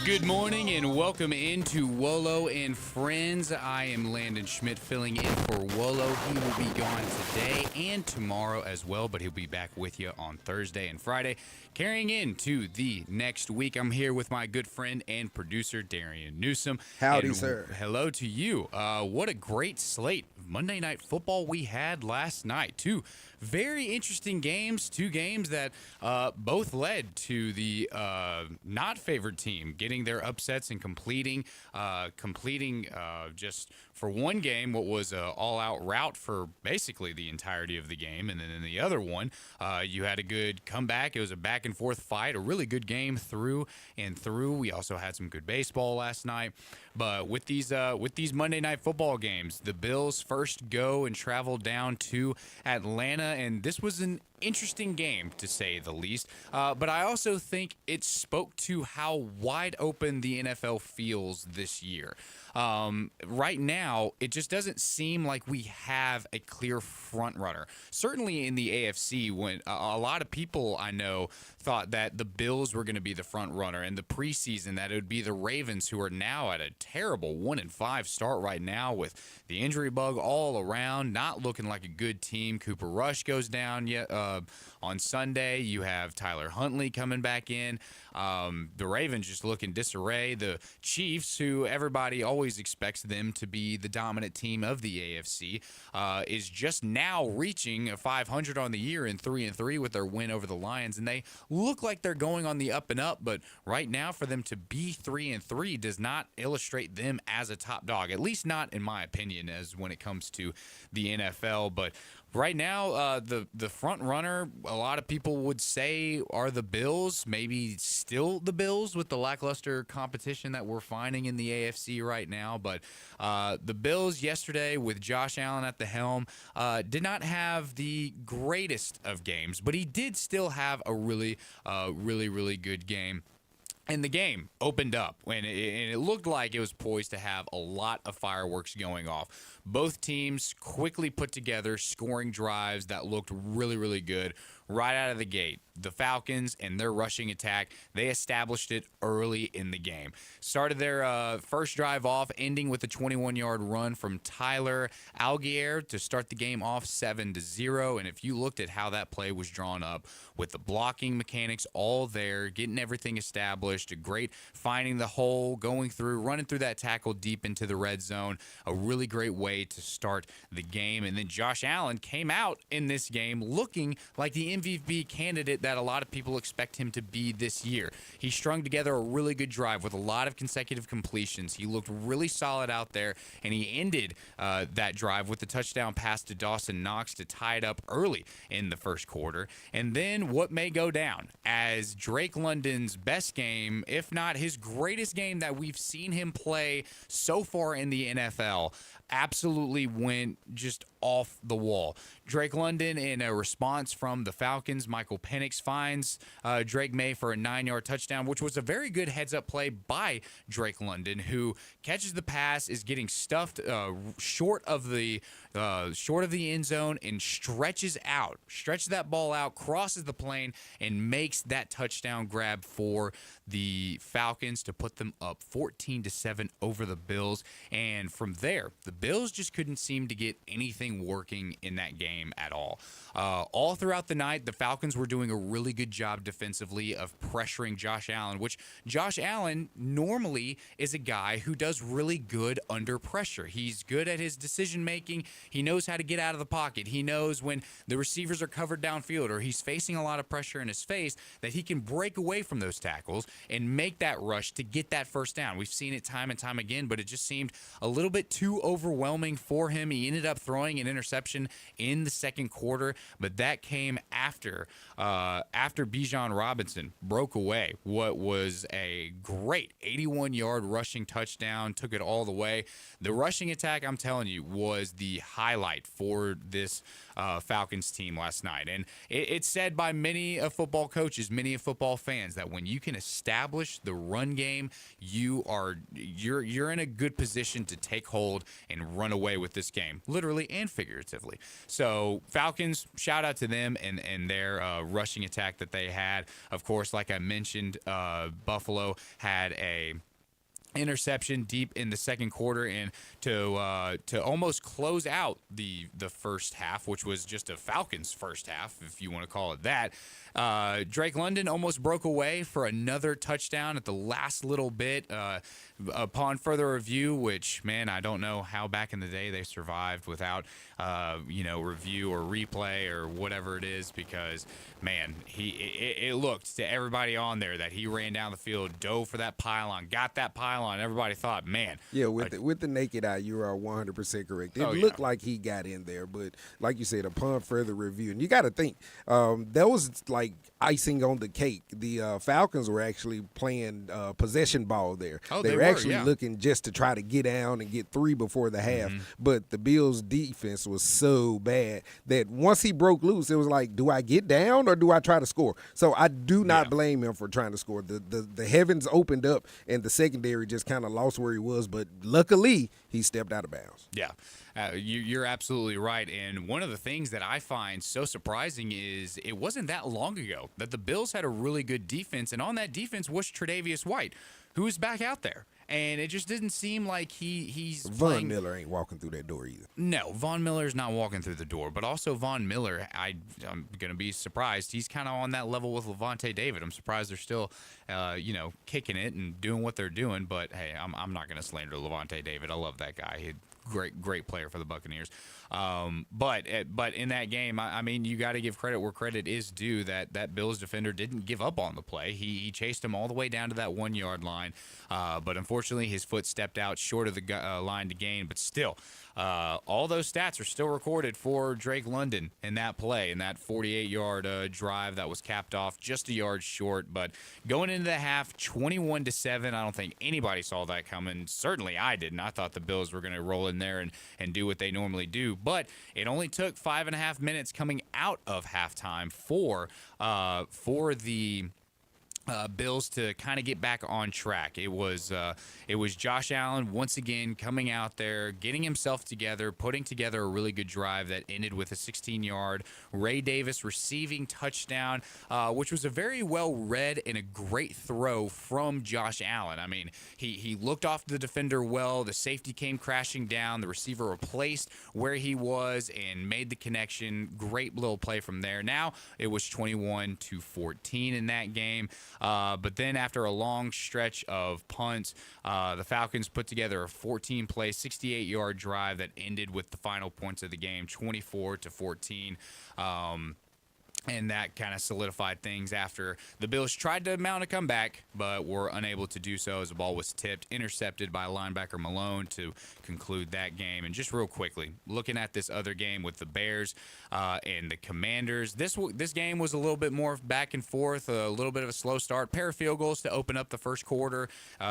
Good morning and welcome into Wolo and Friends. I am Landon Schmidt filling in for Wolo. He will be gone today and tomorrow as well, but he'll be back with you on Thursday and Friday, carrying into the next week. I'm here with my good friend and producer, Darian Newsom. Howdy, and sir. Hello to you. What a great slate of Monday Night Football we had last night. Two very interesting games, two games that both led to the not favored team getting their upsets and completing just for one game what was an all-out rout for basically the entirety of the game. And then in the other one, you had a good comeback. It was a back-and-forth fight, a really good game through and through. We also had some good baseball last night. But with these Monday Night Football games, the Bills first go and travel down to Atlanta, and this was an interesting game, to say the least. But I also think it spoke to how wide open the NFL feels this year. Right now, it just doesn't seem like we have a clear front runner. Certainly in the AFC, when a lot of people I know thought that the Bills were going to be the front runner in the preseason, that it would be the Ravens, who are now at a terrible 1-5 start right now with the injury bug all around, not looking like a good team. Cooper Rush goes down yet on Sunday. You have Tyler Huntley coming back in. The Ravens just look in disarray. The Chiefs, who everybody always expects them to be the dominant team of the AFC, is just now reaching a 500 on the year and 3-3 with their win over the Lions, and they look like they're going on the up and up. But right now, for them to be 3-3 does not illustrate them as a top dog, at least not in my opinion, as when it comes to the NFL. But right now, the front runner, a lot of people would say, are the Bills. Maybe still the Bills with the lackluster competition that we're finding in the AFC right now. But the Bills yesterday with Josh Allen at the helm did not have the greatest of games, but he did still have a really good game. And the game opened up, and it looked like it was poised to have a lot of fireworks going off. Both teams quickly put together scoring drives that looked really good right out of the gate. The Falcons and their rushing attack, they established it early in the game. Started their first drive off, ending with a 21-yard run from Tyler Algier to start the game off 7-0. And if you looked at how that play was drawn up, with the blocking mechanics all there, getting everything established, a great finding the hole, going through, running through that tackle deep into the red zone, a really great way to start the game. And then Josh Allen came out in this game looking like the MVP candidate that a lot of people expect him to be this year. He strung together a really good drive with a lot of consecutive completions. He looked really solid out there, and he ended that drive with the touchdown pass to Dawson Knox to tie it up early in the first quarter. And then what may go down as Drake London's best game, if not his greatest game that we've seen him play so far in the NFL, absolutely went just off the wall. Drake London, in a response from the Falcons, Michael Penix finds Drake May for a 9-yard touchdown, which was a very good heads-up play by Drake London, who catches the pass, is getting stuffed short of the end zone, and stretches that ball out, crosses the plane, and makes that touchdown grab for the Falcons to put them up 14-7 over the Bills. And from there, the Bills just couldn't seem to get anything working in that game at all. All throughout the night, the Falcons were doing a really good job defensively of pressuring Josh Allen, which Josh Allen normally is a guy who does really good under pressure. He's good at his decision-making. He knows how to get out of the pocket. He knows when the receivers are covered downfield or he's facing a lot of pressure in his face that he can break away from those tackles and make that rush to get that first down. We've seen it time and time again, but it just seemed a little bit too overwhelming for him. He ended up throwing an interception in the second quarter, but that came after Bijan Robinson broke away what was a great 81-yard rushing touchdown, took it all the way. The rushing attack, I'm telling you, was the highlight for this Falcons team last night. And it's said by many football coaches, many football fans, that when you can establish the run game, you're in a good position to take hold and run away with this game, literally and figuratively. So Falcons, shout out to them and their rushing attack that they had. Of course, like I mentioned, Buffalo had a interception deep in the second quarter, and to almost close out the first half, which was just a Falcons first half, if you want to call it that. Drake London almost broke away for another touchdown at the last little bit upon further review, which, man, I don't know how back in the day they survived without review or replay or whatever it is, because, man, it looked to everybody on there that he ran down the field, dove for that pylon, got that pylon. Everybody thought, man. Yeah, with the naked eye, you are 100% correct. It looked like he got in there, but like you said, upon further review, and you got to think, that was like icing on the cake. The Falcons were actually playing possession ball there. They were actually looking just to try to get down and get 3 before the half, but the Bills' defense was so bad that once he broke loose, it was like, do I get down or do I try to score? So I do not blame him for trying to score. The heavens opened up, and the secondary just kind of lost where he was, but luckily he stepped out of bounds. Yeah. You're absolutely right. And one of the things that I find so surprising is it wasn't that long ago that the Bills had a really good defense, and on that defense was Tre'Davious White, who was back out there. And it just didn't seem like he's Von Miller ain't walking through that door either. No, Von Miller's not walking through the door. But also Von Miller, I'm going to be surprised. He's kind of on that level with Levante David. I'm surprised they're still, kicking it and doing what they're doing. But, hey, I'm not going to slander Levante David. I love that guy. He's great player for the Buccaneers. But in that game, I mean, you got to give credit where credit is due. That Bills defender didn't give up on the play. He chased him all the way down to that 1 yard line. But unfortunately, his foot stepped out short of the line to gain. But still, all those stats are still recorded for Drake London in that play, in that 48-yard drive that was capped off just a yard short. But going into the half, 21-7, I don't think anybody saw that coming. Certainly I didn't. I thought the Bills were going to roll in there and do what they normally do. But it only took 5.5 minutes coming out of halftime for the Bills to kind of get back on track. It was Josh Allen once again coming out there, getting himself together, putting together a really good drive that ended with a 16-yard Ray Davis receiving touchdown, which was a very well read and a great throw from Josh Allen. I mean, he looked off the defender well. The safety came crashing down. The receiver replaced where he was and made the connection. Great little play from there. Now it was 21-14 in that game. But then after a long stretch of punts, the Falcons put together a 14-play, 68-yard drive that ended with the final points of the game, 24-14. And that kind of solidified things after the Bills tried to mount a comeback, but were unable to do so as the ball was tipped, intercepted by linebacker Malone to conclude that game. And just real quickly, looking at this other game with the Bears and the Commanders, this game was a little bit more back and forth, a little bit of a slow start. Pair of field goals to open up the first quarter.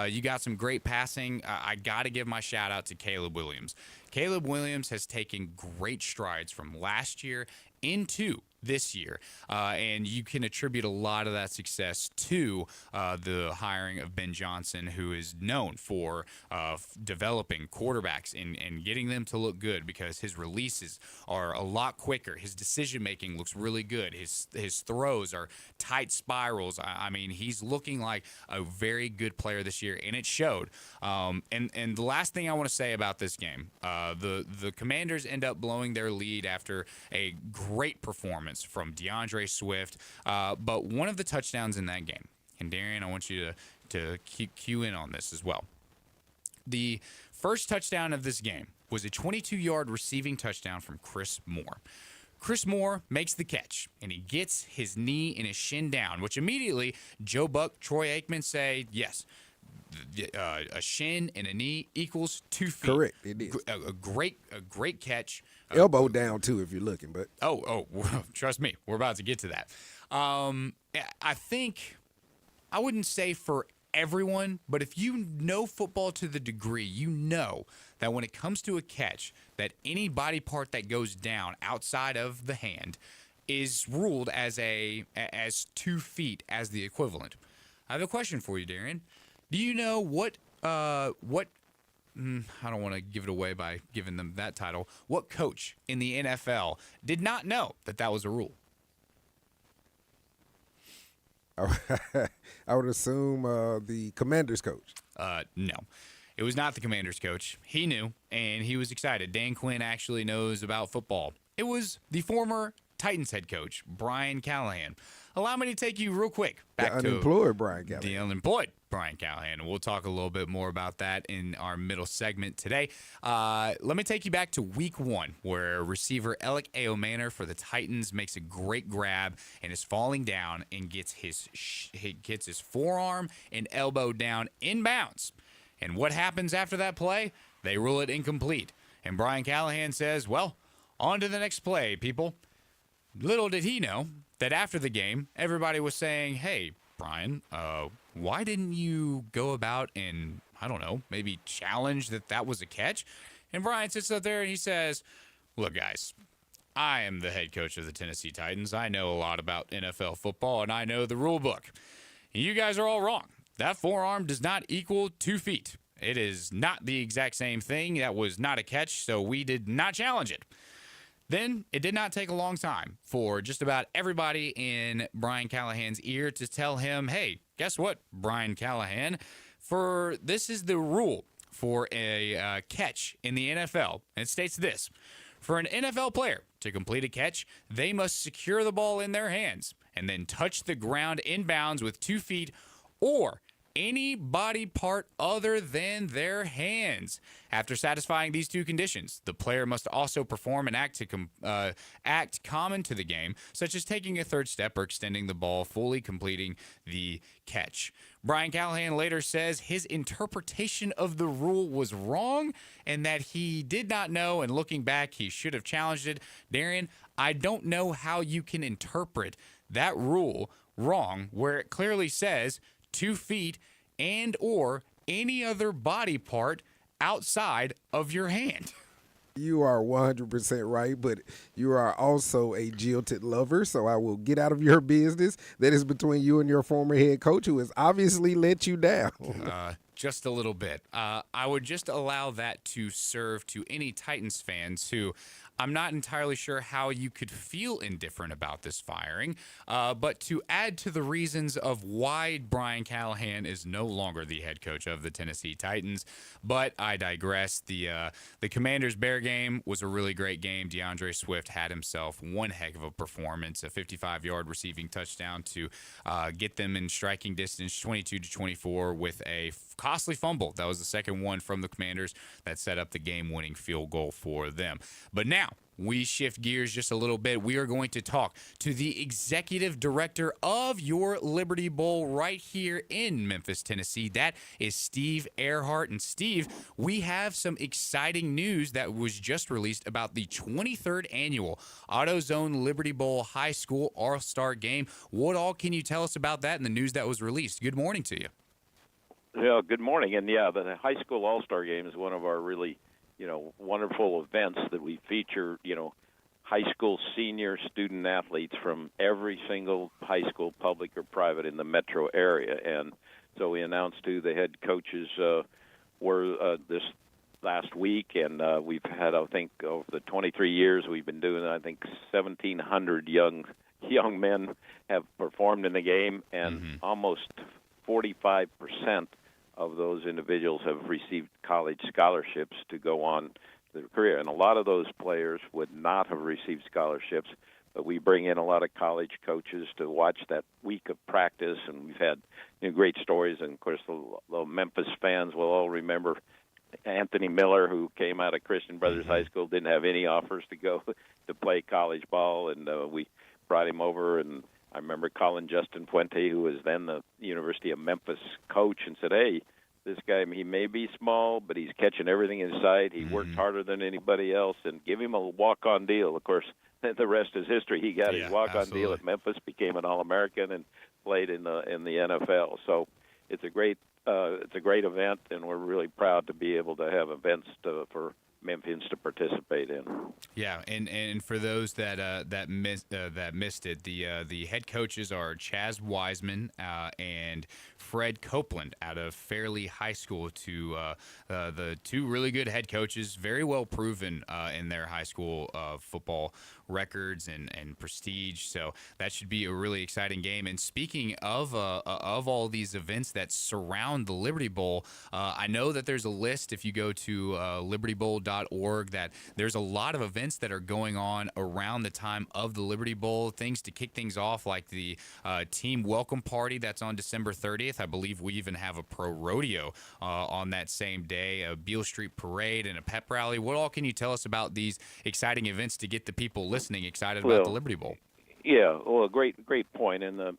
You got some great passing. I got to give my shout out to Caleb Williams. Caleb Williams has taken great strides from last year into this year, and you can attribute a lot of that success to the hiring of Ben Johnson, who is known for developing quarterbacks and getting them to look good, because his releases are a lot quicker. His decision-making looks really good. His throws are tight spirals. I mean, he's looking like a very good player this year, and it showed. And the last thing I want to say about this game, the Commanders end up blowing their lead after a great performance from DeAndre Swift, but one of the touchdowns in that game, and Darian, I want you to cue in on this as well. The first touchdown of this game was a 22-yard receiving touchdown from Chris Moore. Chris Moore makes the catch, and he gets his knee and his shin down, which immediately Joe Buck, Troy Aikman say, yes, a shin and a knee equals 2 feet. Correct, it is. A great catch. Elbow down, too, if you're looking. But trust me, we're about to get to that. I think I wouldn't say for everyone, but if you know football to the degree, you know that when it comes to a catch, that any body part that goes down outside of the hand is ruled as 2 feet as the equivalent. I have a question for you, Darian. Do you know what I don't want to give it away by giving them that title. What coach in the NFL did not know that that was a rule? I would assume the Commanders coach. No. It was not the Commanders coach. He knew, and he was excited. Dan Quinn actually knows about football. It was the former Titans head coach, Brian Callahan. Allow me to take you real quick back the to unemployed Brian Callahan. the unemployed Brian Callahan. We'll talk a little bit more about that in our middle segment today. Let me take you back to week 1, where receiver Alec Aomanor for the Titans makes a great grab and is falling down and gets his forearm and elbow down inbounds. And what happens after that play? They rule it incomplete. And Brian Callahan says, well, on to the next play, people. Little did he know that after the game, everybody was saying, hey, Brian, why didn't you go about and, I don't know, maybe challenge that was a catch? And Brian sits up there and he says, look, guys, I am the head coach of the Tennessee Titans. I know a lot about NFL football, and I know the rule book. You guys are all wrong. That forearm does not equal 2 feet. It is not the exact same thing. That was not a catch, so we did not challenge it. Then it did not take a long time for just about everybody in Brian Callahan's ear to tell him, hey, guess what, Brian Callahan? This is the rule for a catch in the NFL. And it states this. For an NFL player to complete a catch, they must secure the ball in their hands and then touch the ground inbounds with 2 feet or any body part other than their hands. After satisfying these 2 conditions, the player must also perform an act common to the game, such as taking a third step or extending the ball, fully completing the catch. Brian Callahan later says his interpretation of the rule was wrong and that he did not know, and looking back, he should have challenged it. Darian, I don't know how you can interpret that rule wrong where it clearly says 2 feet and or any other body part outside of your hand. You are 100% right, but you are also a jilted lover, so I will get out of your business. That is between you and your former head coach, who has obviously let you down. Just a little bit. I would just allow that to serve to any Titans fans who I'm not entirely sure how you could feel indifferent about this firing, but to add to the reasons of why Brian Callahan is no longer the head coach of the Tennessee Titans. But I digress. The Commanders-Bear game was a really great game. DeAndre Swift had himself one heck of a performance, a 55-yard receiving touchdown to get them in striking distance, 22-24, with a costly fumble. That was the second one from the Commanders that set up the game-winning field goal for them. But now, we shift gears just a little bit. We are going to talk to the executive director of your Liberty Bowl right here in Memphis, Tennessee. That is Steve Earhart. And Steve, we have some exciting news that was just released about the 23rd annual AutoZone Liberty Bowl High School All-Star Game. What all can you tell us about that and the news that was released? Good morning to you. Yeah, good morning. And yeah, the High School All-Star Game is one of our really wonderful events that we feature, high school senior student athletes from every single high school, public or private, in the metro area. And so we announced who the head coaches were this last week, and we've had, I think, over the 23 years we've been doing, I think 1,700 young men have performed in the game, and almost 45% of those individuals have received college scholarships to go on their career. And a lot of those players would not have received scholarships, but we bring in a lot of college coaches to watch that week of practice, and we've had great stories. And, of course, the Memphis fans will all remember Anthony Miller, who came out of Christian Brothers High School, didn't have any offers to go to play college ball, and we brought him over. And I remember calling Justin Fuente, who was then the University of Memphis coach, and said, hey, this guy, he may be small, but he's catching everything in sight. He worked harder than anybody else, and give him a walk-on deal. Of course, the rest is history. He got his walk-on deal at Memphis, became an All-American, and played in the NFL. So it's a great event, and we're really proud to be able to have events for Memphians to participate in. Yeah, and for those that missed it, the head coaches are Chaz Wiseman and Fred Copeland out of Fairleigh High School. The two really good head coaches, very well proven in their high school football records and prestige. So that should be a really exciting game. And speaking of all these events that surround the Liberty Bowl, I know that there's a list if you go to libertybowl.org that there's a lot of events that are going on around the time of the Liberty Bowl, things to kick things off like the team welcome party that's on December 30th. I believe we even have a pro rodeo on that same day, a Beale Street parade and a pep rally. What all can you tell us about these exciting events to get the people listening excited about the Liberty Bowl? Yeah, well, a great point. And the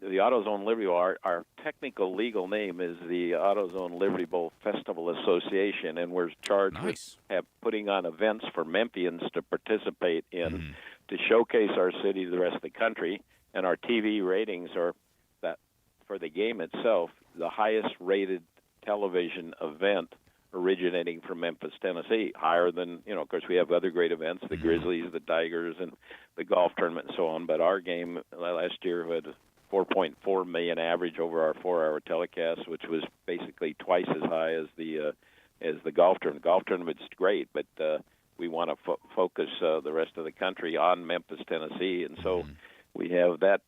AutoZone Liberty Bowl, our technical legal name is the AutoZone Liberty Bowl Festival Association, and we're charged with putting on events for Memphians to participate in to showcase our city to the rest of the country. And our TV ratings are, that for the game itself, the highest rated television event originating from Memphis, Tennessee, higher than, of course, we have other great events, the Grizzlies, the Tigers, and the golf tournament and so on. But our game last year had 4.4 million average over our 4-hour telecast, which was basically twice as high as the golf tournament. Golf tournament's great, but we want to focus the rest of the country on Memphis, Tennessee, and so we have that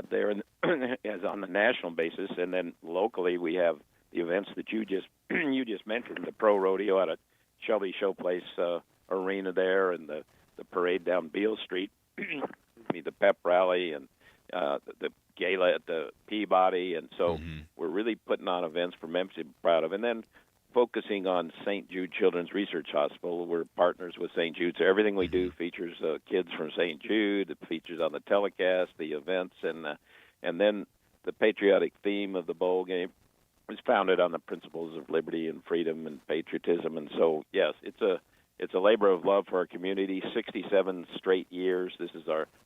there as on the national basis, and then locally we have the events that you just mentioned, the pro rodeo out at Shelby Showplace Arena there, and the parade down Beale Street, the pep rally, and the gala at the Peabody, and so we're really putting on events for Memphis to be proud of. And then focusing on St. Jude Children's Research Hospital, we're partners with St. Jude, so everything we do features kids from St. Jude. It features on the telecast, the events, and then the patriotic theme of the bowl game is founded on the principles of liberty and freedom and patriotism. And so, yes, it's a labor of love for our community. 67 straight years.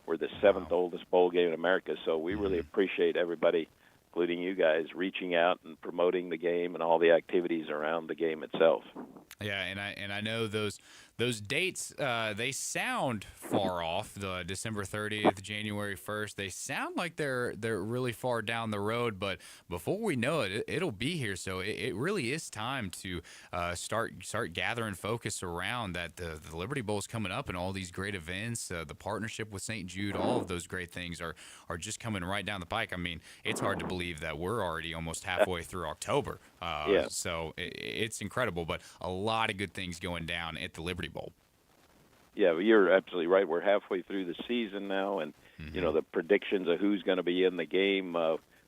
We're the seventh oldest bowl game in America. So we really appreciate everybody, including you guys, reaching out and promoting the game and all the activities around the game itself. Yeah, and I know those dates, they sound far off. The December 30th, January 1st, they sound like they're really far down the road. But before we know it, it'll be here. So it really is time to start gathering focus around that. The Liberty Bowl is coming up, and all these great events, the partnership with St. Jude, all of those great things are just coming right down the pike. I mean, it's hard to believe that we're already almost halfway through October. So it's incredible, but a lot of good things going down at the Liberty Bowl. Yeah, you're absolutely right. We're halfway through the season now, and the predictions of who's going to be in the game,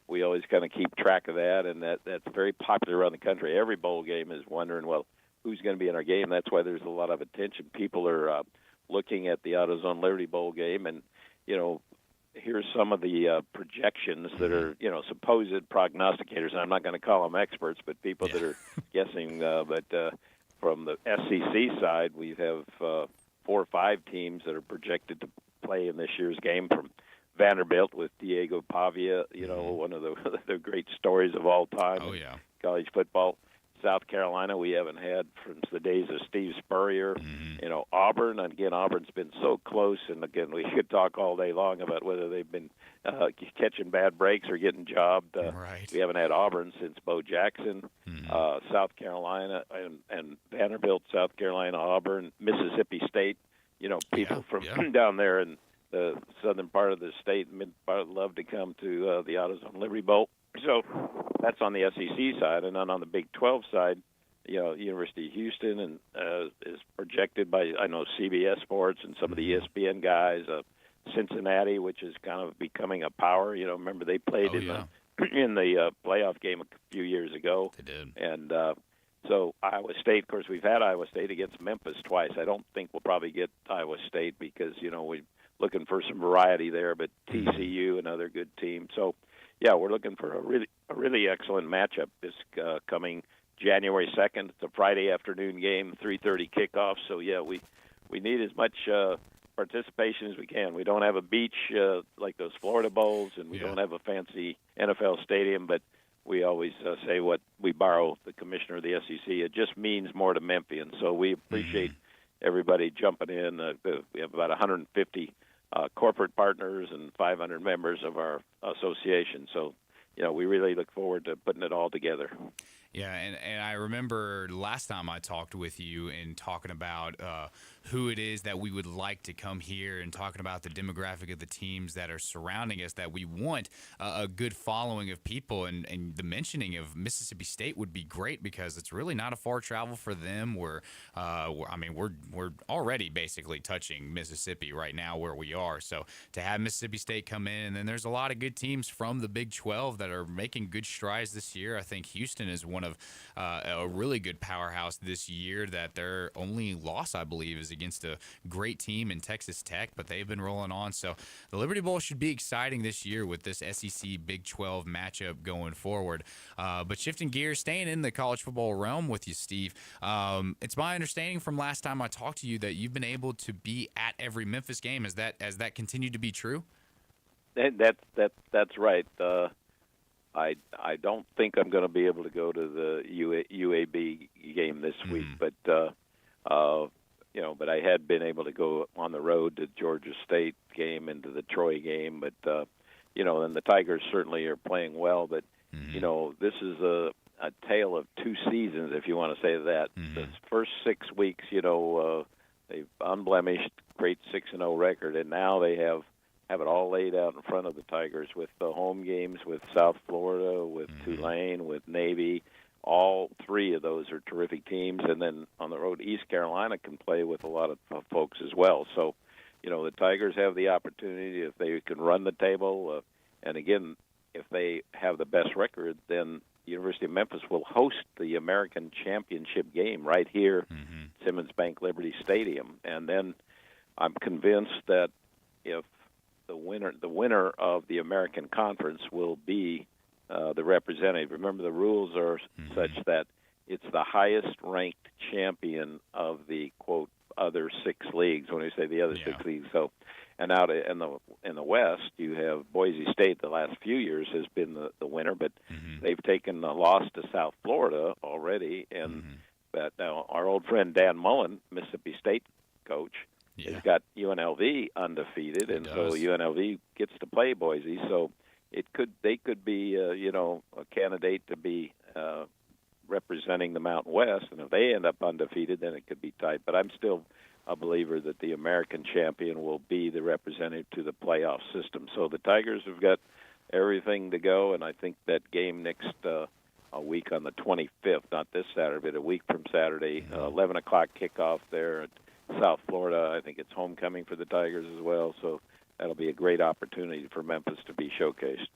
we always kind of keep track of that, and that's very popular around the country. Every bowl game is wondering, well, who's going to be in our game? That's why there's a lot of attention. People are looking at the AutoZone Liberty Bowl game, and here's some of the projections that are, supposed prognosticators. And I'm not going to call them experts, but people that are guessing. But from the SEC side, we have 4 or 5 teams that are projected to play in this year's game. From Vanderbilt with Diego Pavia, one of the great stories of all time in college football. South Carolina, we haven't had since the days of Steve Spurrier. Auburn, and again, Auburn's been so close, and again, we could talk all day long about whether they've been catching bad breaks or getting jobbed. We haven't had Auburn since Bo Jackson. South Carolina and Vanderbilt, South Carolina, Auburn, Mississippi State. People from down there in the southern part of the state, mid part, love to come to the AutoZone Liberty Bowl. So that's on the SEC side, and then on the Big 12 side, University of Houston and is projected by, I know, CBS Sports and some of the ESPN guys. Cincinnati, which is kind of becoming a power. Remember they played in the playoff game a few years ago. They did. And so Iowa State, of course, we've had Iowa State against Memphis twice. I don't think we'll probably get Iowa State because we're looking for some variety there, but TCU, another good team. So. Yeah, we're looking for a really excellent matchup this coming January 2nd. It's a Friday afternoon game, 3:30 kickoff. So yeah, we need as much participation as we can. We don't have a beach like those Florida Bowls, and we don't have a fancy NFL stadium, but we always say what we borrow the commissioner of the SEC. It just means more to Memphians. So we appreciate everybody jumping in. We have about 150 corporate partners and 500 members of our association. So, we really look forward to putting it all together. Yeah, and I remember last time I talked with you and talking about who it is that we would like to come here and talking about the demographic of the teams that are surrounding us, that we want a good following of people. And the mentioning of Mississippi State would be great because it's really not a far travel for them. We're already basically touching Mississippi right now where we are. So to have Mississippi State come in, and then there's a lot of good teams from the Big 12 that are making good strides this year. I think Houston is one of a really good powerhouse this year, that their only loss, I believe, is against a great team in Texas Tech, but they've been rolling on. So the Liberty Bowl should be exciting this year with this SEC Big 12 matchup going forward. But shifting gears, staying in the college football realm with you, Steve, it's my understanding from last time I talked to you that you've been able to be at every Memphis game. Has that continued to be true? That's right. I don't think I'm going to be able to go to the UAB game this week, but but I had been able to go on the road to Georgia State game and to the Troy game, but and the Tigers certainly are playing well, but this is a tale of two seasons, if you want to say that. The first 6 weeks, they've unblemished, great 6-0 record, and now they have it all laid out in front of the Tigers with the home games with South Florida, with Tulane, with Navy. All three of those are terrific teams. And then on the road, East Carolina can play with a lot of folks as well. So, the Tigers have the opportunity if they can run the table. And, again, if they have the best record, then the University of Memphis will host the American Championship game right here, Simmons Bank Liberty Stadium. And then I'm convinced that if the winner of the American Conference will be the representative. Remember, the rules are such that it's the highest-ranked champion of the, quote, other 6 leagues, when we say the other 6 leagues. So, and out in the West, you have Boise State the last few years has been the winner, but they've taken a loss to South Florida already. And but now our old friend Dan Mullen, Mississippi State coach, has got UNLV undefeated, and so UNLV gets to play Boise. So they could be a candidate to be representing the Mountain West, and if they end up undefeated, then it could be tight. But I'm still a believer that the American champion will be the representative to the playoff system. So the Tigers have got everything to go, and I think that game next a week on the 25th, not this Saturday, but a week from Saturday, 11 o'clock kickoff there at South Florida. I think it's homecoming for the Tigers as well, so that'll be a great opportunity for Memphis to be showcased.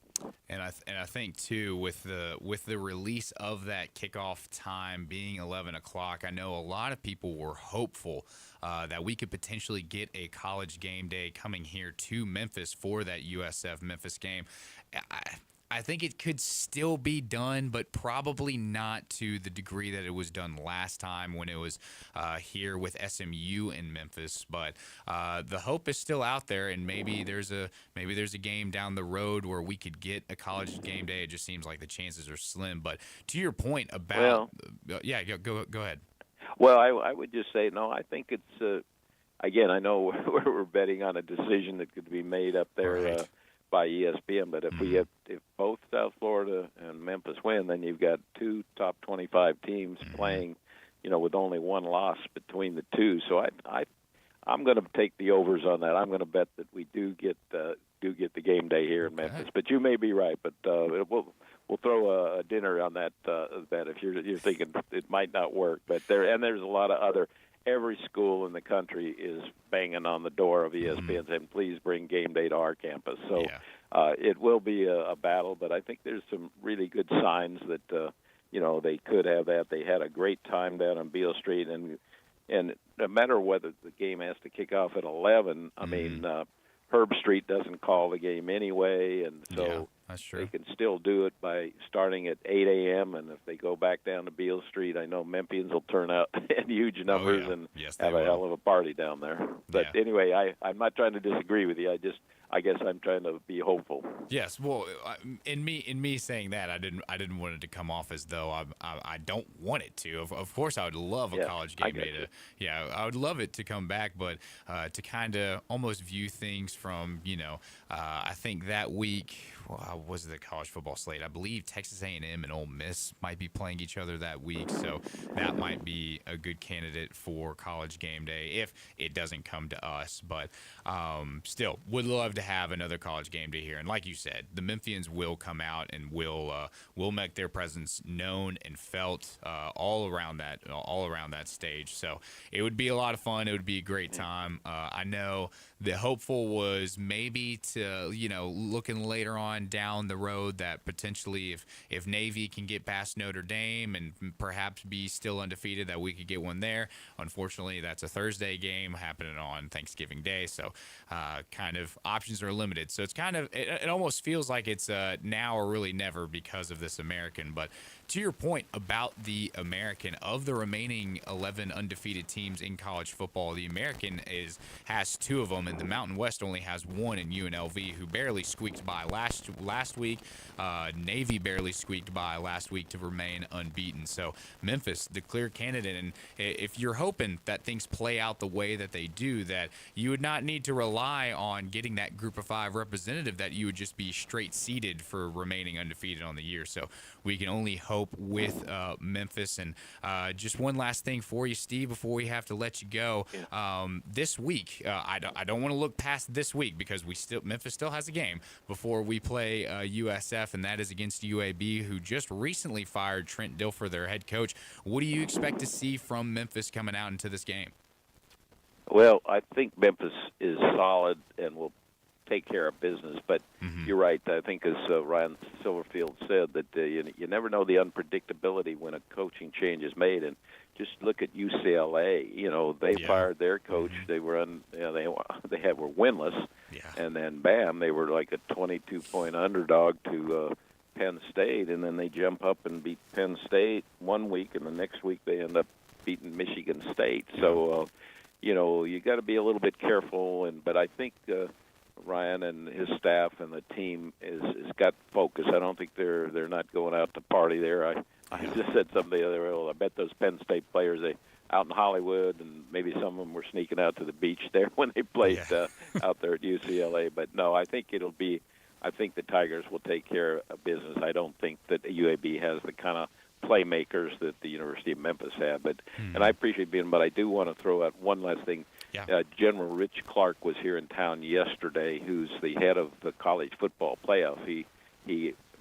And I think too, with the release of that kickoff time being 11 o'clock, I know a lot of people were hopeful that we could potentially get a college game day coming here to Memphis for that USF Memphis game. I think it could still be done, but probably not to the degree that it was done last time when it was here with SMU in Memphis. But the hope is still out there, and maybe there's a game down the road where we could get a college game day. It just seems like the chances are slim. But to your point about, go ahead. Well, I would just say no. I think it's again. I know we're betting on a decision that could be made up there. Right. By ESPN, but if if both South Florida and Memphis win, then you've got 2 top 25 teams playing, with only one loss between the two. So I'm going to take the overs on that. I'm going to bet that we do get the game day here in Memphis. But you may be right. But we'll throw a dinner on that bet if you're thinking it might not work. But there's a lot of other. Every school in the country is banging on the door of ESPN saying, please bring game day to our campus. So it will be a battle, but I think there's some really good signs that, they could have that. They had a great time down on Beale Street, and no matter whether the game has to kick off at 11, I mean, Herb Street doesn't call the game anyway, and so That's true. They can still do it by starting at 8 a.m. And if they go back down to Beale Street, I know Memphians will turn out in huge numbers yeah. and Yes, they have a will. hell of a party down there. But Yeah. anyway, I'm not trying to disagree with you. I guess I'm trying to be hopeful. Yes, well, in me saying that, I didn't want it to come off as though I don't want it to. Of course, I would love a Yeah, college I game get day you. to, yeah, I would love it to come back, but to kind of almost view things from, I think that week, well, was the college football slate? I believe Texas A&M and Ole Miss might be playing each other that week, so that might be a good candidate for college game day if it doesn't come to us. But still, would love to have another college game day here. And like you said, the Memphians will come out and will make their presence known and felt all around that stage. So it would be a lot of fun. It would be a great time. I know the hopeful was maybe to looking later on down the road that potentially if Navy can get past Notre Dame and perhaps be still undefeated, that we could get one there. Unfortunately, that's a Thursday game happening on Thanksgiving Day, so kind of options are limited. So it's kind of it almost feels like it's now or really never because of this American. But to your point about the American, of the remaining 11 undefeated teams in college football, the American has two of them, and the Mountain West only has one in UNLV, who barely squeaked by last week. Navy barely squeaked by last week to remain unbeaten. So Memphis, the clear candidate, and if you're hoping that things play out the way that they do, that you would not need to rely on getting that Group of 5 representative, that you would just be straight seeded for remaining undefeated on the year. So we can only hope with Memphis. And just one last thing for you, Steve, before we have to let you go. This week, I don't want to look past this week because Memphis still has a game before we play USF, and that is against UAB, who just recently fired Trent Dilfer, their head coach. What do you expect to see from Memphis coming out into this game? Well, I think Memphis is solid and will take care of business. But you're right. I think, as Ryan Silverfield said, that you never know the unpredictability when a coaching change is made. And just look at UCLA. They fired their coach. They were they were winless, and then bam, they were like a 22-point underdog to Penn State, and then they jump up and beat Penn State one week, and the next week they end up beating Michigan State. So. You got to be a little bit careful, but I think Ryan and his staff and the team is got focus. I don't think they're not going out to party there. I just said something the other way. Well, I bet those Penn State players out in Hollywood, and maybe some of them were sneaking out to the beach there when they played out there at UCLA. But no, I think I think the Tigers will take care of business. I don't think that UAB has the kind of playmakers that the University of Memphis had. And I appreciate being, but I do want to throw out one last thing. General Rich Clark was here in town yesterday, who's the head of the college football playoff. He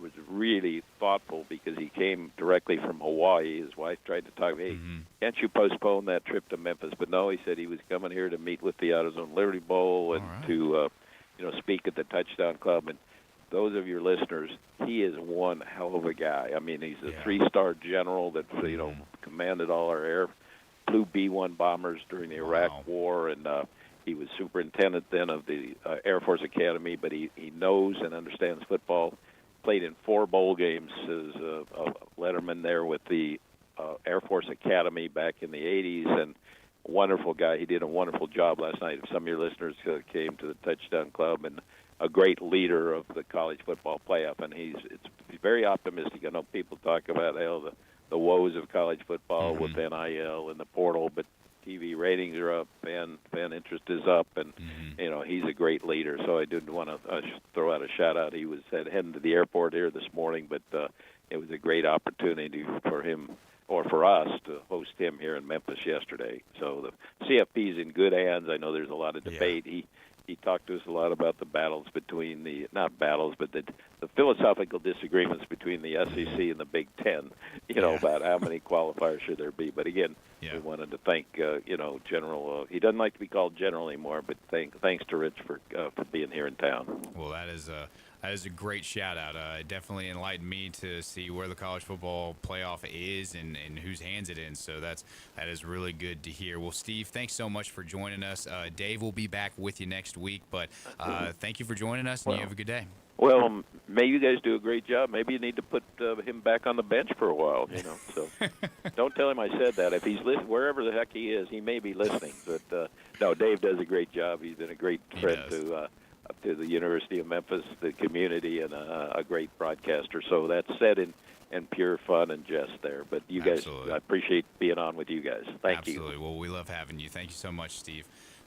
was really thoughtful because he came directly from Hawaii. His wife tried to talk, hey, can't you postpone that trip to Memphis? But no, he said he was coming here to meet with the AutoZone Liberty Bowl and to speak at the Touchdown Club. And those of your listeners, he is one hell of a guy. I mean, he's a three-star general that commanded all our flew B-1 bombers during the Iraq War, and he was superintendent then of the Air Force Academy. But he knows and understands football. Played in 4 bowl games as a letterman there with the Air Force Academy back in the 80s, and wonderful guy. He did a wonderful job last night. Some of your listeners came to the Touchdown Club, and a great leader of the college football playoff, and he's very optimistic. I know people talk about the woes of college football with NIL and the portal, but TV ratings are up, fan interest is up, and he's a great leader. So I did want to throw out a shout out. He was heading to the airport here this morning, but it was a great opportunity for him or for us to host him here in Memphis yesterday. So the CFP is in good hands. I know there's a lot of debate. He talked to us a lot about the battles between not battles, but the philosophical disagreements between the SEC and the Big Ten, about how many qualifiers should there be. But again, we wanted to thank, General. He doesn't like to be called General anymore, but thanks to Rich for being here in town. Well, that is a great shout out. It definitely enlightened me to see where the college football playoff is and whose hands it in. So that is really good to hear. Well, Steve, thanks so much for joining us. Dave will be back with you next week, but thank you for joining us, and you have a good day. Well, maybe you guys do a great job. Maybe you need to put him back on the bench for a while. So don't tell him I said that. If he's wherever the heck he is, he may be listening. But no, Dave does a great job. He's been a great friend to the University of Memphis, the community, and a great broadcaster. So that's said in pure fun and jest there. But you guys, I appreciate being on with you guys. Thank you. Absolutely. Well, we love having you. Thank you so much, Steve.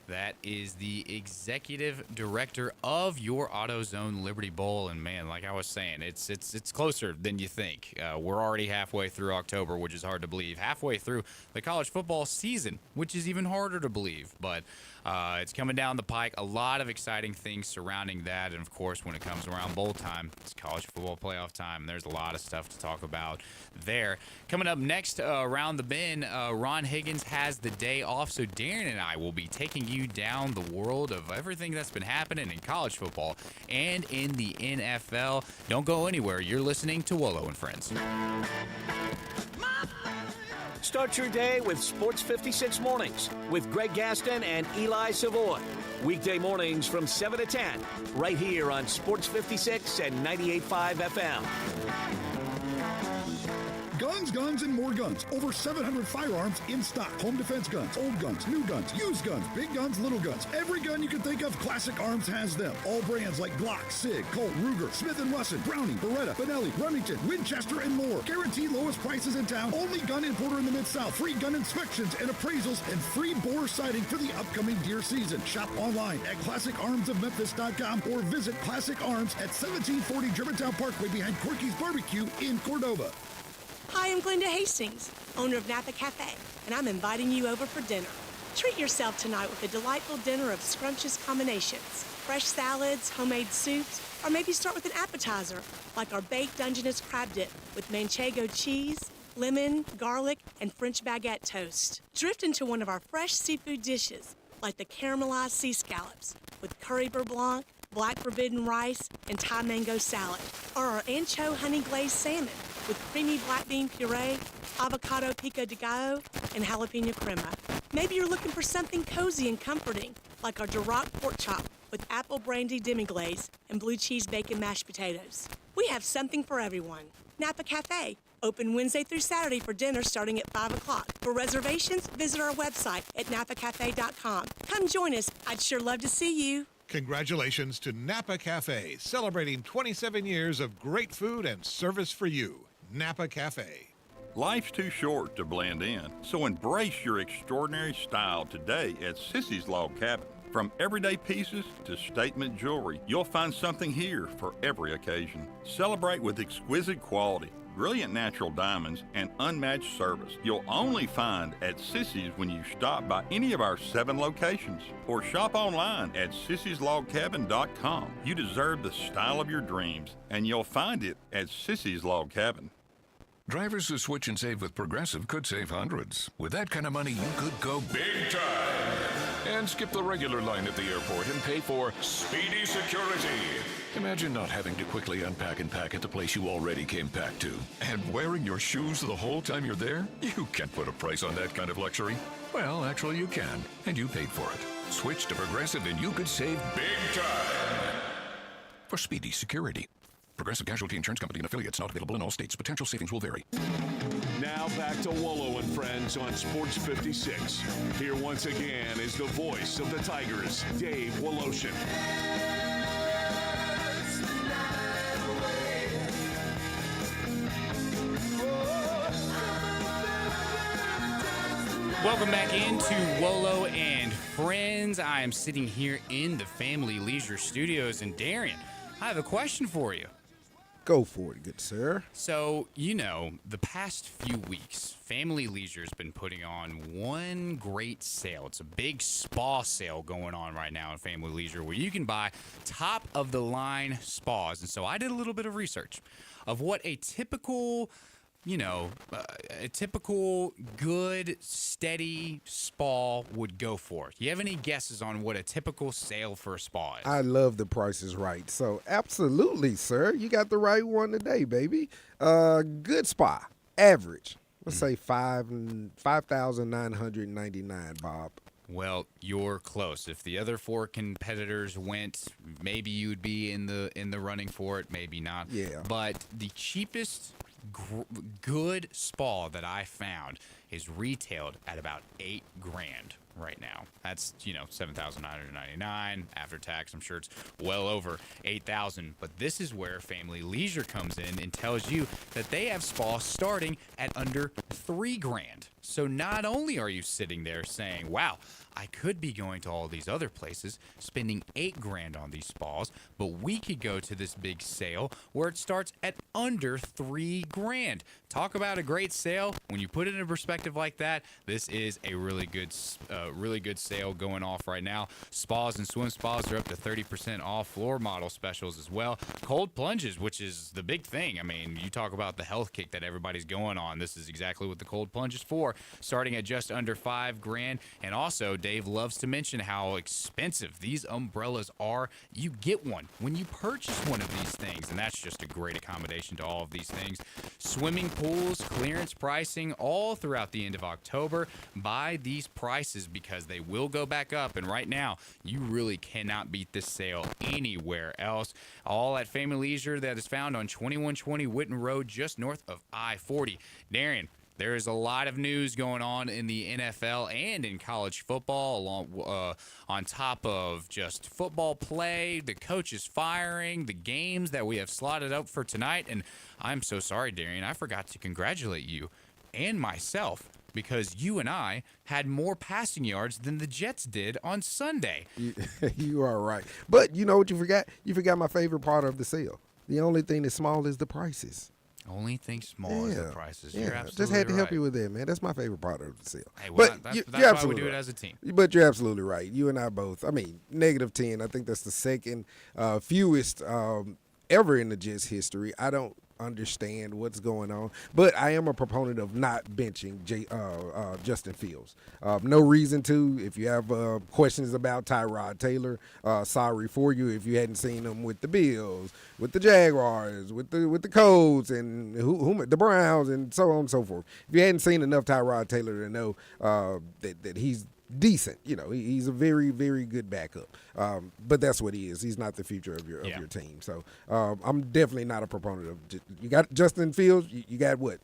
That is the executive director of your AutoZone Liberty Bowl, and man, like I was saying, it's closer than you think. We're already halfway through October, which is hard to believe. Halfway through the college football season, which is even harder to believe. But it's coming down the pike. A lot of exciting things surrounding that, and of course, when it comes around bowl time, it's college football playoff time. There's a lot of stuff to talk about there. Coming up next, around the bend, Ron Higgins has the day off, so Darren and I will be taking you down the world of everything that's been happening in college football and in the NFL. Don't go anywhere. You're listening to Wolo and Friends. Start your day with Sports 56 Mornings with Greg Gaston and Eli Savoy. Weekday mornings from 7 to 10, right here on Sports 56 and 98.5 FM. Guns, and more guns. Over 700 firearms in stock. Home defense guns, old guns, new guns, used guns, big guns, little guns. Every gun you can think of, Classic Arms has them. All brands like Glock, Sig, Colt, Ruger, Smith & Wesson, Browning, Beretta, Benelli, Remington, Winchester, and more. Guaranteed lowest prices in town. Only gun importer in the Mid-South. Free gun inspections and appraisals and free bore sighting for the upcoming deer season. Shop online at ClassicArmsOfMemphis.com or visit Classic Arms at 1740 Germantown Parkway behind Corky's Barbecue in Cordova. Hi, I'm Glenda Hastings, owner of Napa Cafe, and I'm inviting you over for dinner. Treat yourself tonight with a delightful dinner of scrumptious combinations. Fresh salads, homemade soups, or maybe start with an appetizer, like our baked Dungeness crab dip with manchego cheese, lemon, garlic, and French baguette toast. Drift into one of our fresh seafood dishes, like the caramelized sea scallops with curry beurre blanc, black forbidden rice, and Thai mango salad, or our ancho honey glazed salmon with creamy black bean puree, avocado pico de gallo, and jalapeno crema. Maybe you're looking for something cozy and comforting, like our Duroc pork chop with apple brandy demi-glaze and blue cheese bacon mashed potatoes. We have something for everyone. Napa Cafe, open Wednesday through Saturday for dinner starting at 5 o'clock. For reservations, visit our website at napacafe.com. Come join us. I'd sure love to see you. Congratulations to Napa Cafe, celebrating 27 years of great food and service for you. Napa Cafe. Life's too short to blend in, so embrace your extraordinary style today at Sissy's Log Cabin. From everyday pieces to statement jewelry, you'll find something here for every occasion. Celebrate with exquisite quality, brilliant natural diamonds, and unmatched service you'll only find at Sissy's when you stop by any of our 7 locations or shop online at sissyslogcabin.com. You deserve the style of your dreams, and you'll find it at Sissy's Log Cabin. Drivers who switch and save with Progressive could save hundreds. With that kind of money, you could go big time and skip the regular line at the airport and pay for speedy security. Imagine not having to quickly unpack and pack at the place you already came packed to. And wearing your shoes the whole time you're there? You can't put a price on that kind of luxury. Well, actually you can, and you paid for it. Switch to Progressive and you could save big time for speedy security. Progressive Casualty Insurance Company and affiliates, not available in all states. Potential savings will vary. Now back to Wolo and Friends on Sports 56. Here once again is the voice of the Tigers, Dave Woloshin. Welcome back into Wolo and Friends. I am sitting here in the Family Leisure Studios, and Darian, I have a question for you. Go for it, good sir. So, the past few weeks, Family Leisure has been putting on one great sale. It's a big spa sale going on right now in Family Leisure where you can buy top-of-the-line spas. And so I did a little bit of research of what a typical good, steady spa would go for. Do you have any guesses on what a typical sale for a spa is? I love the Price is Right. So absolutely, sir. You got the right one today, baby. Good spa, average. Let's say $5,999, Bob. Well, you're close. If the other 4 competitors went, maybe you'd be in the running for it, maybe not. Yeah. But the cheapest good spa that I found is retailed at about $8,000 right now. That's, $7,999 after tax. I'm sure it's well over $8,000. But this is where Family Leisure comes in and tells you that they have spas starting at under $3,000. So not only are you sitting there saying, wow, I could be going to all these other places, spending $8,000 on these spas, but we could go to this big sale where it starts at under $3,000. Talk about a great sale. When you put it in perspective like that, this is a really good sale going off right now. Spas and swim spas are up to 30% off. Floor model specials as well. Cold plunges, which is the big thing. I mean, you talk about the health kick that everybody's going on. This is exactly what the cold plunge is for, starting at just under $5,000. And also, Dave loves to mention how expensive these umbrellas are. You get one when you purchase one of these things, and that's just a great accommodation to all of these things. Swimming pools, clearance pricing, all throughout the end of October. Buy these prices because they will go back up, and right now, you really cannot beat this sale anywhere else. All at Family Leisure that is found on 2120 Whitten Road, just north of I-40. Darian, there is a lot of news going on in the NFL and in college football, on top of just football play, the coaches firing, the games that we have slotted up for tonight. And I'm so sorry, Darian, I forgot to congratulate you and myself because you and I had more passing yards than the Jets did on Sunday. You are right. But you know what you forgot? You forgot my favorite part of the sale. The only thing that's small is the prices. Only thing small is the prices. Yeah, You're absolutely just had to help right. you with that, man. That's my favorite part of the sale. Hey, well, but that's you're why absolutely we do it right. as a team. But you're absolutely right. You and I both. I mean, -10. I think that's the second fewest ever in the Jets history. I don't understand what's going on, but I am a proponent of not benching Justin Fields. No reason to. If you have questions about Tyrod Taylor, sorry for you if you hadn't seen him with the Bills, with the Jaguars, with the Colts, and the Browns, and so on and so forth. If you hadn't seen enough Tyrod Taylor to know that he's decent, he's a very, very good backup. But that's what he is. He's not the future of your team. So I'm definitely not a proponent of. You got Justin Fields. You got what,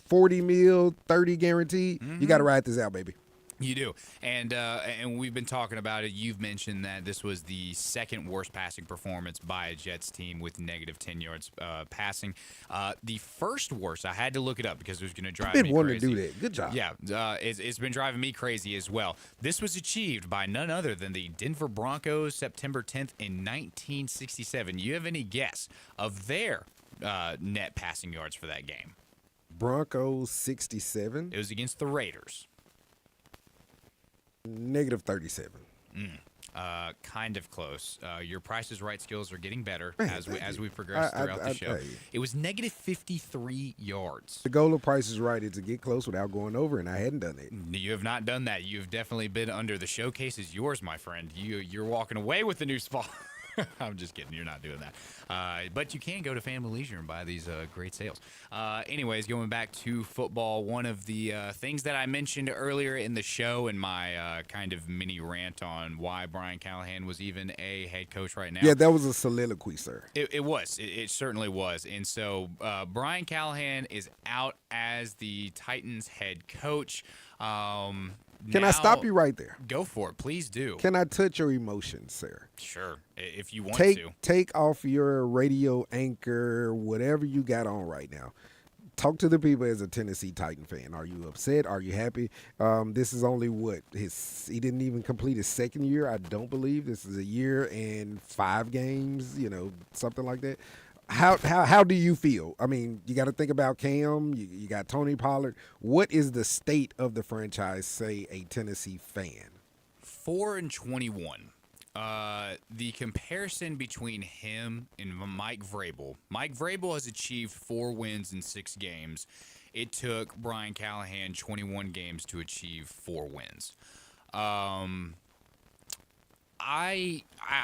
40 mil, 30 guaranteed. You got to ride this out, baby. You do, and we've been talking about it. You've mentioned that this was the second worst passing performance by a Jets team with -10 yards passing. The first worst, I had to look it up because it was going to drive me crazy. Been wanting to do that. Good job. Yeah, it's been driving me crazy as well. This was achieved by none other than the Denver Broncos, September 10th in 1967. You have any guess of their net passing yards for that game? Broncos 67. It was against the Raiders. -37. Kind of close. Your Price is Right skills are getting better as we progress throughout the show. It was -53 yards. The goal of Price is Right is to get close without going over, and I hadn't done it. You have not done that. You've definitely been under. The showcase is yours, my friend. You're walking away with the new spot. I'm just kidding. You're not doing that. But you can go to Family Leisure and buy these great sales. Anyways, going back to football, one of the things that I mentioned earlier in the show in my kind of mini rant on why Brian Callahan was even a head coach right now. Yeah, that was a soliloquy, sir. It was. It certainly was. And so Brian Callahan is out as the Titans head coach. Can I stop you right there? Go for it. Please do. Can I touch your emotions, sir? Sure. If you want to. Take off your radio anchor, whatever you got on right now. Talk to the people as a Tennessee Titan fan. Are you upset? Are you happy? This is only he didn't even complete his second year, I don't believe. This is a year and 5 games, something like that. How do you feel? I mean, you got to think about Cam. You got Tony Pollard. What is the state of the franchise, say, a Tennessee fan? 4-21. The comparison between him and Mike Vrabel. Mike Vrabel has achieved 4 wins in 6 games. It took Brian Callahan 21 games to achieve 4 wins. I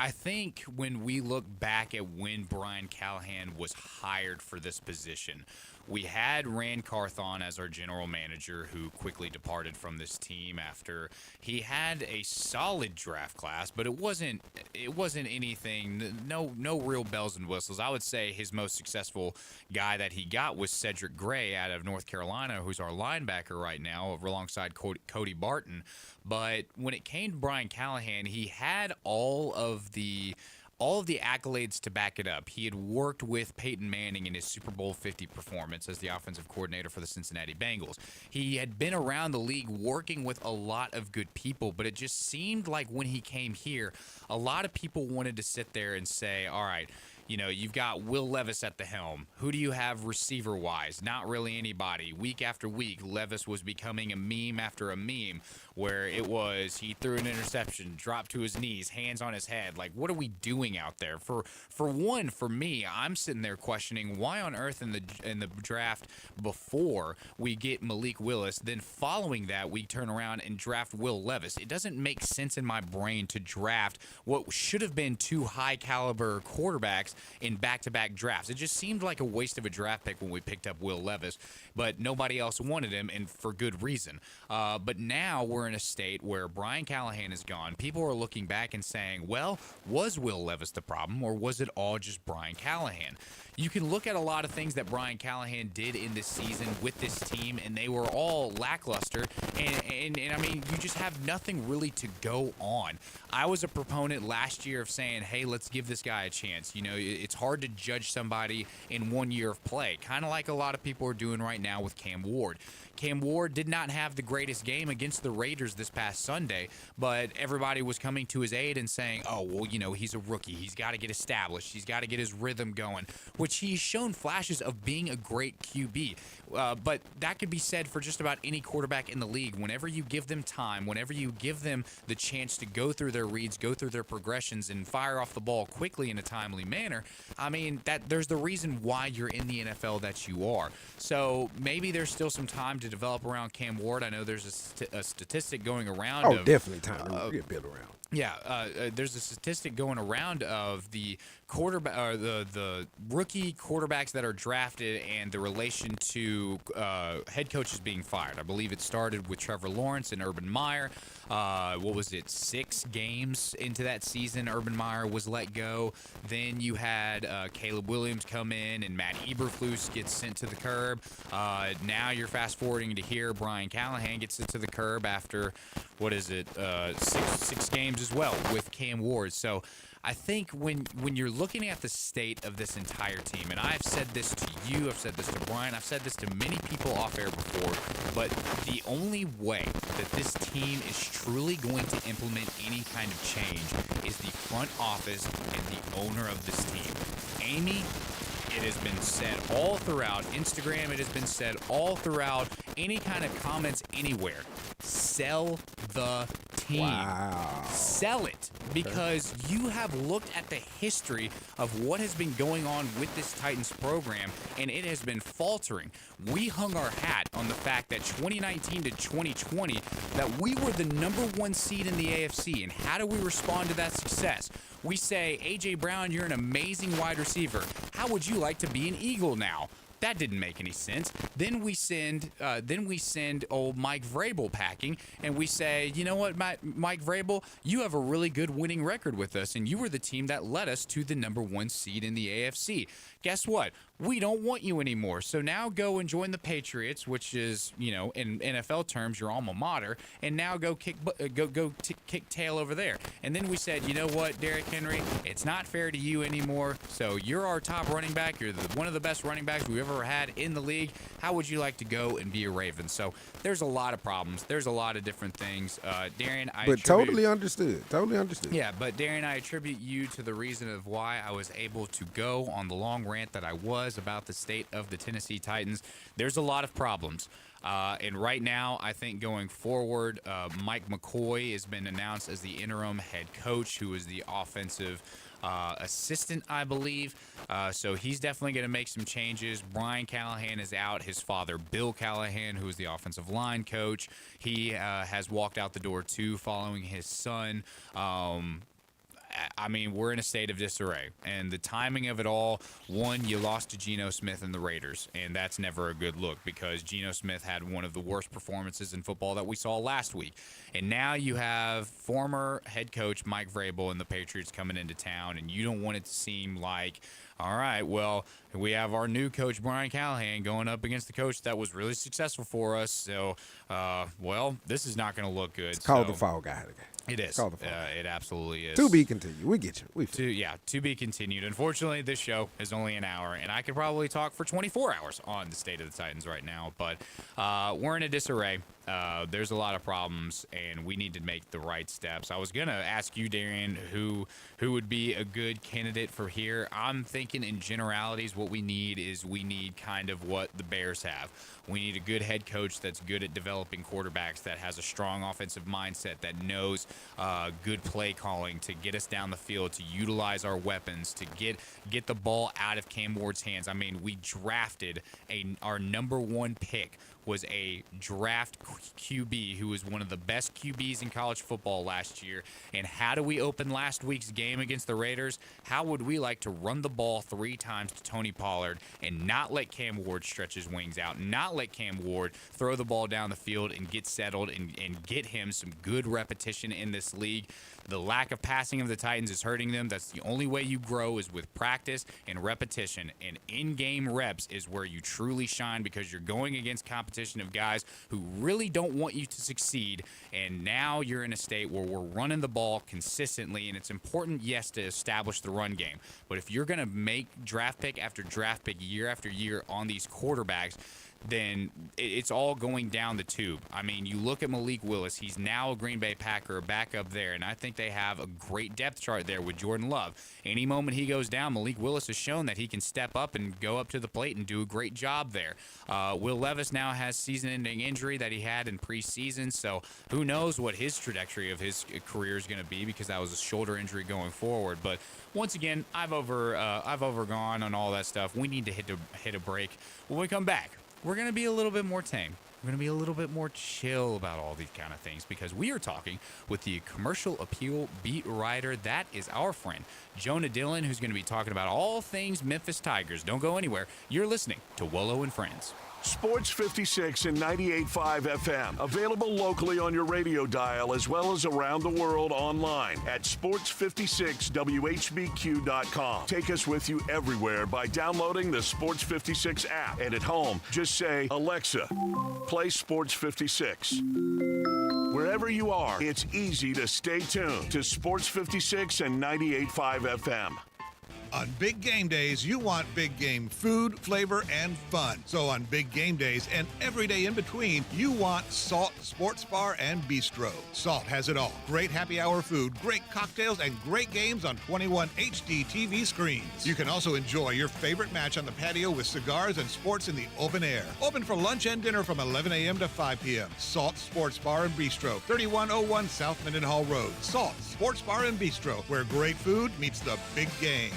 think when we look back at when Brian Callahan was hired for this position, we had Rand Carthon as our general manager, who quickly departed from this team after he had a solid draft class, but it wasn't anything, no real bells and whistles. I would say his most successful guy that he got was Cedric Gray out of North Carolina, who's our linebacker right now, alongside Cody Barton. But when it came to Brian Callahan, he had all of the accolades to back it up. He had worked with Peyton Manning in his Super Bowl 50 performance as the offensive coordinator for the Cincinnati Bengals. He had been around the league working with a lot of good people, but it just seemed like when he came here, a lot of people wanted to sit there and say, all right, you've got Will Levis at the helm. Who do you have receiver-wise? Not really anybody. Week after week, Levis was becoming a meme after a meme where it was he threw an interception, dropped to his knees, hands on his head. Like, what are we doing out there? For me, I'm sitting there questioning why on earth in the draft before we get Malik Willis, then following that we turn around and draft Will Levis. It doesn't make sense in my brain to draft what should have been two high-caliber quarterbacks in back-to-back drafts. It just seemed like a waste of a draft pick when we picked up Will Levis, but nobody else wanted him, and for good reason. But now we're in a state where Brian Callahan is gone. People are looking back and saying, well, was Will Levis the problem, or was it all just Brian Callahan? You can look at a lot of things that Brian Callahan did in this season with this team, and they were all lackluster. And I mean, you just have nothing really to go on. I was a proponent last year of saying, hey, let's give this guy a chance. It's hard to judge somebody in 1 year of play, kind of like a lot of people are doing right now with Cam Ward. Cam Ward did not have the greatest game against the Raiders this past Sunday, but everybody was coming to his aid and saying, oh, well, he's a rookie. He's got to get established. He's got to get his rhythm going, which he's shown flashes of being a great QB. But that could be said for just about any quarterback in the league. Whenever you give them time, whenever you give them the chance to go through their reads, go through their progressions, and fire off the ball quickly in a timely manner, I mean, there's the reason why you're in the NFL that you are. So maybe there's still some time to develop around Cam Ward. I know there's a statistic going around. Oh, definitely time to get built around. Yeah, there's a statistic going around of the quarterback or the rookie quarterbacks that are drafted and the relation to head coaches being fired. I believe it started with Trevor Lawrence and Urban Meyer. What was it? 6 games into that season, Urban Meyer was let go. Then you had Caleb Williams come in and Matt Eberflus gets sent to the curb. Now you're fast forwarding to here. Brian Callahan gets sent to the curb after, what is it, six games as well with Cam Ward. So I think when you're looking at the state of this entire team, and I've said this to you, I've said this to Brian, I've said this to many people off air before, but the only way that this team is truly going to implement any kind of change is the front office and the owner of this team. Amy, it has been said all throughout Instagram, it has been said all throughout any kind of comments anywhere. Sell the team. Wow. Sell it, because you have looked at the history of what has been going on with this Titans program, and it has been faltering. We hung our hat on the fact that 2019 to 2020, that we were the #1 seed in the AFC. And how do we respond to that success? We say, A.J. Brown, you're an amazing wide receiver. How would you like to be an Eagle now? That didn't make any sense. Then we send old Mike Vrabel packing, and we say, you know what, Mike Vrabel, you have a really good winning record with us, and you were the team that led us to the #1 seed in the AFC. Guess what? We don't want you anymore. So now go and join the Patriots, which is, in NFL terms, your alma mater, and now go kick tail over there. And then we said, you know what, Derrick Henry, it's not fair to you anymore. So you're our top running back. You're one of the best running backs we've ever had in the league. How would you like to go and be a Raven? So there's a lot of problems. There's a lot of different things. Darren, totally understood. Totally understood. Yeah, but Darren, I attribute you to the reason of why I was able to go on the long rant that I was about the state of the Tennessee Titans. There's a lot of problems. And right now, I think going forward, Mike McCoy has been announced as the interim head coach, who is the offensive assistant, I believe. So he's definitely going to make some changes. Brian Callahan is out. His father, Bill Callahan, who is the offensive line coach, he has walked out the door too, following his son. I mean, we're in a state of disarray. And the timing of it all, one, you lost to Geno Smith and the Raiders, and that's never a good look because Geno Smith had one of the worst performances in football that we saw last week. And now you have former head coach Mike Vrabel and the Patriots coming into town, and you don't want it to seem like, all right, well, we have our new coach, Brian Callahan, going up against the coach that was really successful for us. So, well, this is not going to look good. It's called the fall guy. It is. It absolutely is. To be continued. We get you. To be continued. Unfortunately, this show is only an hour, and I could probably talk for 24 hours on the state of the Titans right now. But we're in a disarray. There's a lot of problems, and we need to make the right steps. I was going to ask you, Darian, who would be a good candidate for here. I'm thinking in generalities what we need kind of what the Bears have. We need a good head coach that's good at developing quarterbacks, that has a strong offensive mindset, that knows good play calling to get us down the field, to utilize our weapons, to get the ball out of Cam Ward's hands. I mean, we drafted our number one pick was a draft QB who was one of the best QBs in college football last year. And how do we open last week's game against the Raiders? How would we like to run the ball 3 times to Tony Pollard and not let Cam Ward stretch his wings out, not let Cam Ward throw the ball down the field and get settled and get him some good repetition in this league? The lack of passing of the Titans is hurting them. That's the only way you grow is with practice and repetition. And in-game reps is where you truly shine because you're going against competition of guys who really don't want you to succeed. And now you're in a state where we're running the ball consistently. And it's important, yes, to establish the run game. But if you're going to make draft pick after draft pick year after year on these quarterbacks, then it's all going down the tube. I mean, you look at Malik Willis. He's now a Green Bay Packer back up there, and I think they have a great depth chart there with Jordan Love. Any moment he goes down, Malik Willis has shown that he can step up and go up to the plate and do a great job there. Will Levis now has season-ending injury that he had in preseason, so who knows what his trajectory of his career is going to be because that was a shoulder injury going forward. But once again, I've overgone on all that stuff. We need to hit a break. When we come back, we're going to be a little bit more tame. We're going to be a little bit more chill about all these kind of things because we are talking with the commercial appeal beat writer. That is our friend, Jonah Dillon, who's going to be talking about all things Memphis Tigers. Don't go anywhere. You're listening to Wolo and Friends. Sports 56 and 98.5 FM. Available locally on your radio dial as well as around the world online at sports56whbq.com. Take us with you everywhere by downloading the Sports 56 app. And at home, just say, Alexa, play Sports 56. Wherever you are, it's easy to stay tuned to Sports 56 and 98.5 FM. On big game days, you want big game food, flavor, and fun. So on big game days and every day in between, you want Salt Sports Bar and Bistro. Salt has it all. Great happy hour food, great cocktails, and great games on 21 HD TV screens. You can also enjoy your favorite match on the patio with cigars and sports in the open air. Open for lunch and dinner from 11 a.m. to 5 p.m. Salt Sports Bar and Bistro, 3101 South Mendenhall Road. Salt Sports Bar and Bistro, where great food meets the big game.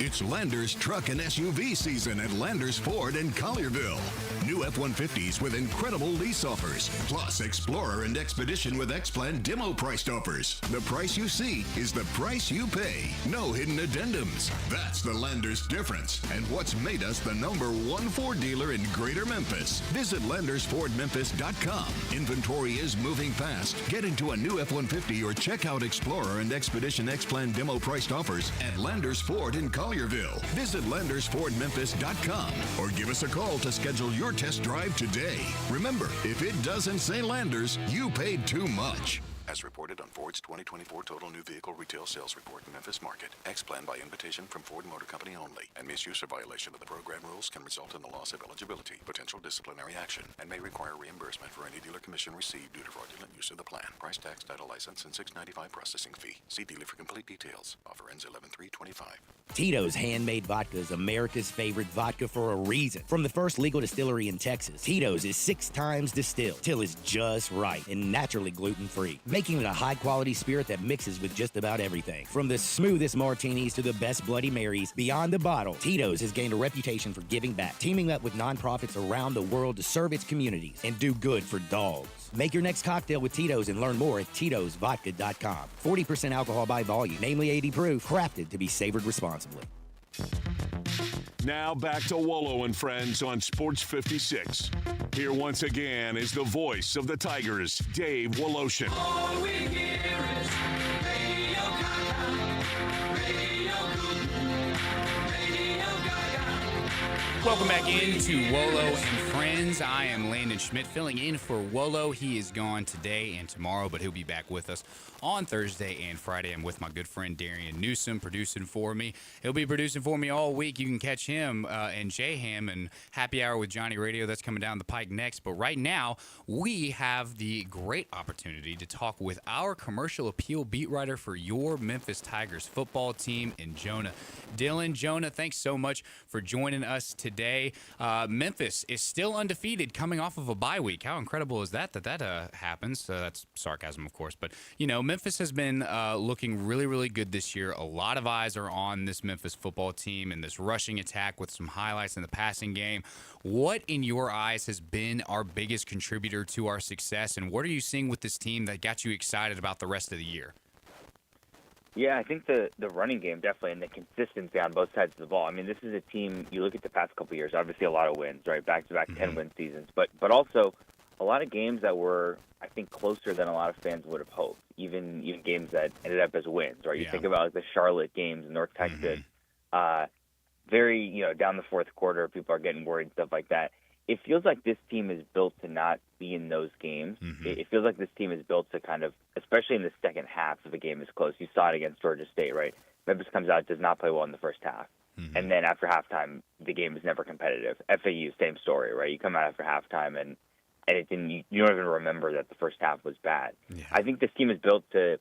It's Landers truck and SUV season at Landers Ford in Collierville. New F-150s with incredible lease offers, plus Explorer and Expedition with X-Plan demo priced offers. The price you see is the price you pay. No hidden addendums. That's the Landers difference and what's made us the #1 Ford dealer in Greater Memphis. Visit LandersFordMemphis.com. Inventory is moving fast. Get into a new F-150 or check out Explorer and Expedition X-Plan demo priced offers at Landers Ford in Collierville. Visit LandersFordMemphis.com or give us a call to schedule your test drive today. Remember, if it doesn't say Landers, you paid too much. As reported on Ford's 2024 Total New Vehicle Retail Sales Report in Memphis Market. X-Plan by invitation from Ford Motor Company only. And misuse or violation of the program rules can result in the loss of eligibility, potential disciplinary action, and may require reimbursement for any dealer commission received due to fraudulent use of the plan. Price, tax, title license, and $6.95 processing fee. See dealer for complete details. Offer ends 11/3/25. Tito's Handmade Vodka is America's favorite vodka for a reason. From the first legal distillery in Texas, Tito's is 6 times distilled till it's just right and naturally gluten-free. making it a high-quality spirit that mixes with just about everything. From the smoothest martinis to the best Bloody Marys, beyond the bottle, Tito's has gained a reputation for giving back, teaming up with nonprofits around the world to serve its communities and do good for dogs. Make your next cocktail with Tito's and learn more at Tito'sVodka.com. 40% alcohol by volume, namely 80 proof, crafted to be savored responsibly. Now back to Wolo and Friends on Sports 56. Here once again is the voice of the Tigers, Dave Woloshin. All we hear is Radio Gaga, Radio Putin, Radio Gaga. Welcome back into Wolo and Friends. I am Landon Schmidt filling in for Wolo. He is gone today and tomorrow, but he'll be back with us on Thursday and Friday. I'm with my good friend Darian Newsom producing for me. He'll be producing for me all week. You can catch him and J-Ham and Happy Hour with Johnny Radio. That's coming down the pike next. But right now, we have the great opportunity to talk with our commercial appeal beat writer for your Memphis Tigers football team in Jonah Dillon. Jonah, thanks so much for joining us today. Memphis is still undefeated coming off of a bye week. How incredible is that happens? That's sarcasm, of course. But, you know, Memphis has been looking really, really good this year. A lot of eyes are on this Memphis football team and this rushing attack with some highlights in the passing game. What, in your eyes, has been our biggest contributor to our success, and what are you seeing with this team that got you excited about the rest of the year? Yeah, I think the running game definitely, and the consistency on both sides of the ball. I mean, this is a team, you look at the past couple of years, obviously a lot of wins, right? Back-to-back 10-win seasons, but also a lot of games that were, I think, closer than a lot of fans would have hoped, even games that ended up as wins, right? You think about like the Charlotte games in North Texas, very, down the fourth quarter, people are getting worried, stuff like that. It feels like this team is built to not be in those games. It feels like this team is built to kind of, especially in the second half if a game is close. You saw it against Georgia State, right? Memphis comes out, does not play well in the first half. And then after halftime, the game is never competitive. FAU, same story, right? You come out after halftime and it didn't, you don't even remember that the first half was bad. Yeah. I think this team is built to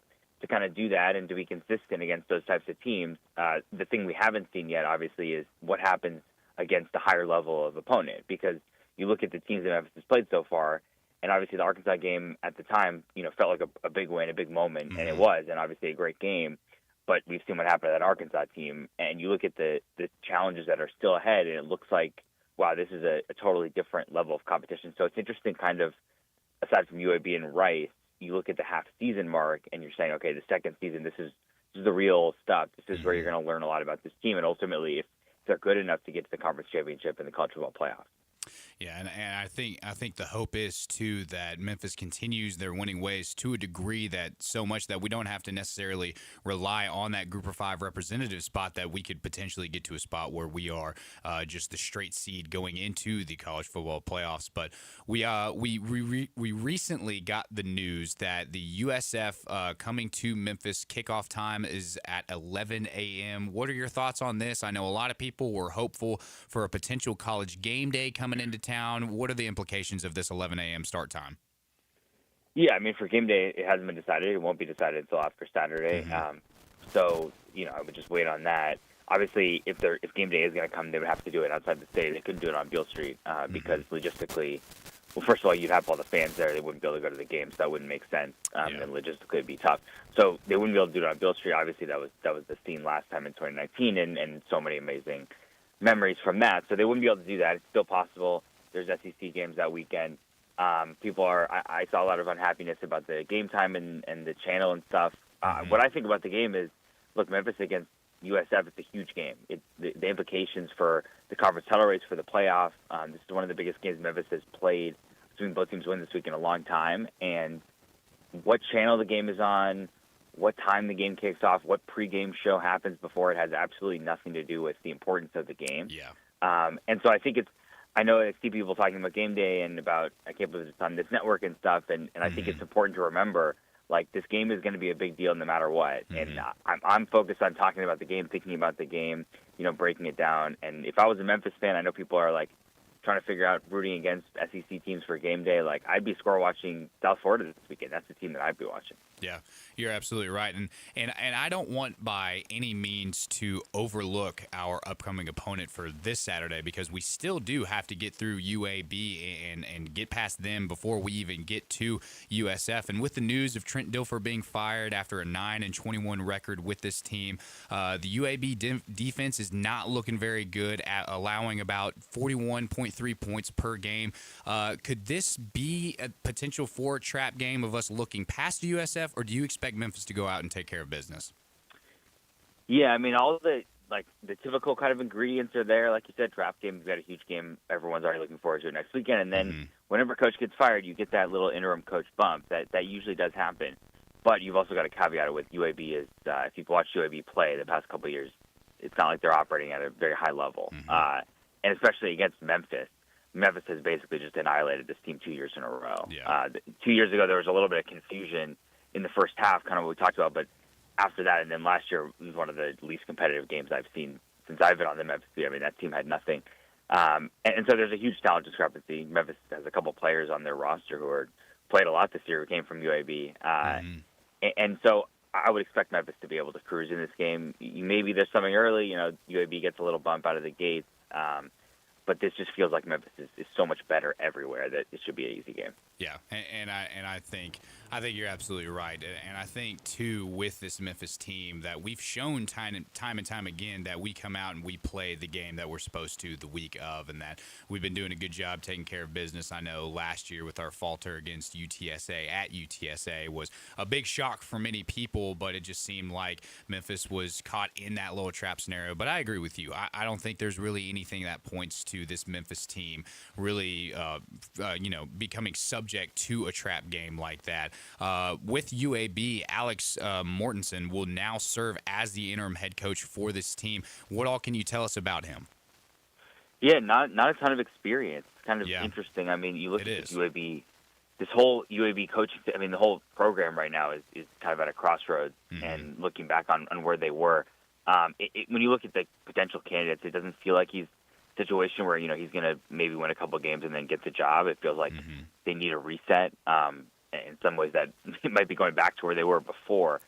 kind of do that and to be consistent against those types of teams. The thing we haven't seen yet, obviously, is what happens against a higher level of opponent, because you look at the teams that Memphis has played so far, and obviously the Arkansas game at the time, felt like a big win, a big moment, and it was, and obviously a great game. But we've seen what happened to that Arkansas team, and you look at the challenges that are still ahead, and it looks like, wow, this is a totally different level of competition. So it's interesting, kind of, aside from UAB and Rice, you look at the half-season mark, and you're saying, okay, the second season, this is the real stuff. This is where you're going to learn a lot about this team, and ultimately, if they're good enough to get to the conference championship and the college football playoffs. Yeah, and I think the hope is, too, that Memphis continues their winning ways to a degree that so much that we don't have to necessarily rely on that Group of 5 representative spot, that we could potentially get to a spot where we are just the straight seed going into the college football playoffs. But we recently got the news that the USF coming to Memphis kickoff time is at 11 a.m. What are your thoughts on this? I know a lot of people were hopeful for a potential college game day coming into town. What are the implications of this 11 a.m. start time? Yeah, I mean, for game day, it hasn't been decided. It won't be decided until after Saturday. So, I would just wait on that. Obviously, if game day is going to come, they would have to do it outside the state. They couldn't do it on Beale Street because logistically, well, first of all, you'd have all the fans there. They wouldn't be able to go to the game, so that wouldn't make sense. And logistically, it'd be tough. So they wouldn't be able to do it on Beale Street. Obviously, that was the scene last time in 2019, and so many amazing memories from that. So they wouldn't be able to do that. It's still possible. There's SEC games that weekend. I saw a lot of unhappiness about the game time and the channel and stuff. What I think about the game is, look, Memphis against USF, it's a huge game. The implications for the conference title race, for the playoff. This is one of the biggest games Memphis has played, assuming both teams win this week, in a long time. And what channel the game is on, what time the game kicks off, what pregame show happens before it has absolutely nothing to do with the importance of the game. And so I think I know I see people talking about game day and about, I can't believe it's on this network and stuff, and I think it's important to remember, like, this game is going to be a big deal no matter what. And I'm focused on talking about the game, thinking about the game, breaking it down. And if I was a Memphis fan, I know people are, like, trying to figure out rooting against SEC teams for game day. Like, I'd be score watching South Florida this weekend. That's the team that I'd be watching. Yeah, you're absolutely right, and I don't want by any means to overlook our upcoming opponent for this Saturday, because we still do have to get through UAB and get past them before we even get to USF. And with the news of Trent Dilfer being fired after a 9-21 record with this team, the UAB defense is not looking very good at allowing about 41.3 points per game. Could this be a potential for a trap game of us looking past USF? Or do you expect Memphis to go out and take care of business? Yeah, I mean, all of the typical kind of ingredients are there. Like you said, trap game, you've got a huge game everyone's already looking forward to next weekend. And then whenever coach gets fired, you get that little interim coach bump. That usually does happen. But you've also got to caveat it with UAB is if you've watched UAB play the past couple of years, it's not like they're operating at a very high level. And especially against Memphis. Memphis has basically just annihilated this team 2 years in a row. 2 years ago, there was a little bit of confusion in the first half, kind of what we talked about, but after that, and then last year was one of the least competitive games I've seen since I've been on the Memphis team. I mean, that team had nothing. And so there's a huge talent discrepancy. Memphis has a couple players on their roster who are played a lot this year who came from UAB. And so I would expect Memphis to be able to cruise in this game. Maybe there's something early. UAB gets a little bump out of the gates. But this just feels like Memphis is so much better everywhere that it should be an easy game. Yeah, and I think you're absolutely right, and I think too with this Memphis team that we've shown time and time again that we come out and we play the game that we're supposed to the week of, and that we've been doing a good job taking care of business. I know last year with our falter against UTSA at UTSA was a big shock for many people, but it just seemed like Memphis was caught in that little trap scenario. But I agree with you. I don't think there's really anything that points to this Memphis team really, becoming subject to a trap game like that. With UAB, Alex Mortensen will now serve as the interim head coach for this team. What all can you tell us about him? Yeah, not a ton of experience. It's kind of interesting. I mean, you look at this UAB, this whole UAB coaching, I mean, the whole program right now is kind of at a crossroads, and looking back on where they were. When you look at the potential candidates, it doesn't feel like he's situation where he's going to maybe win a couple games and then get the job. It feels like they need a reset. In some ways, that might be going back to where they were before,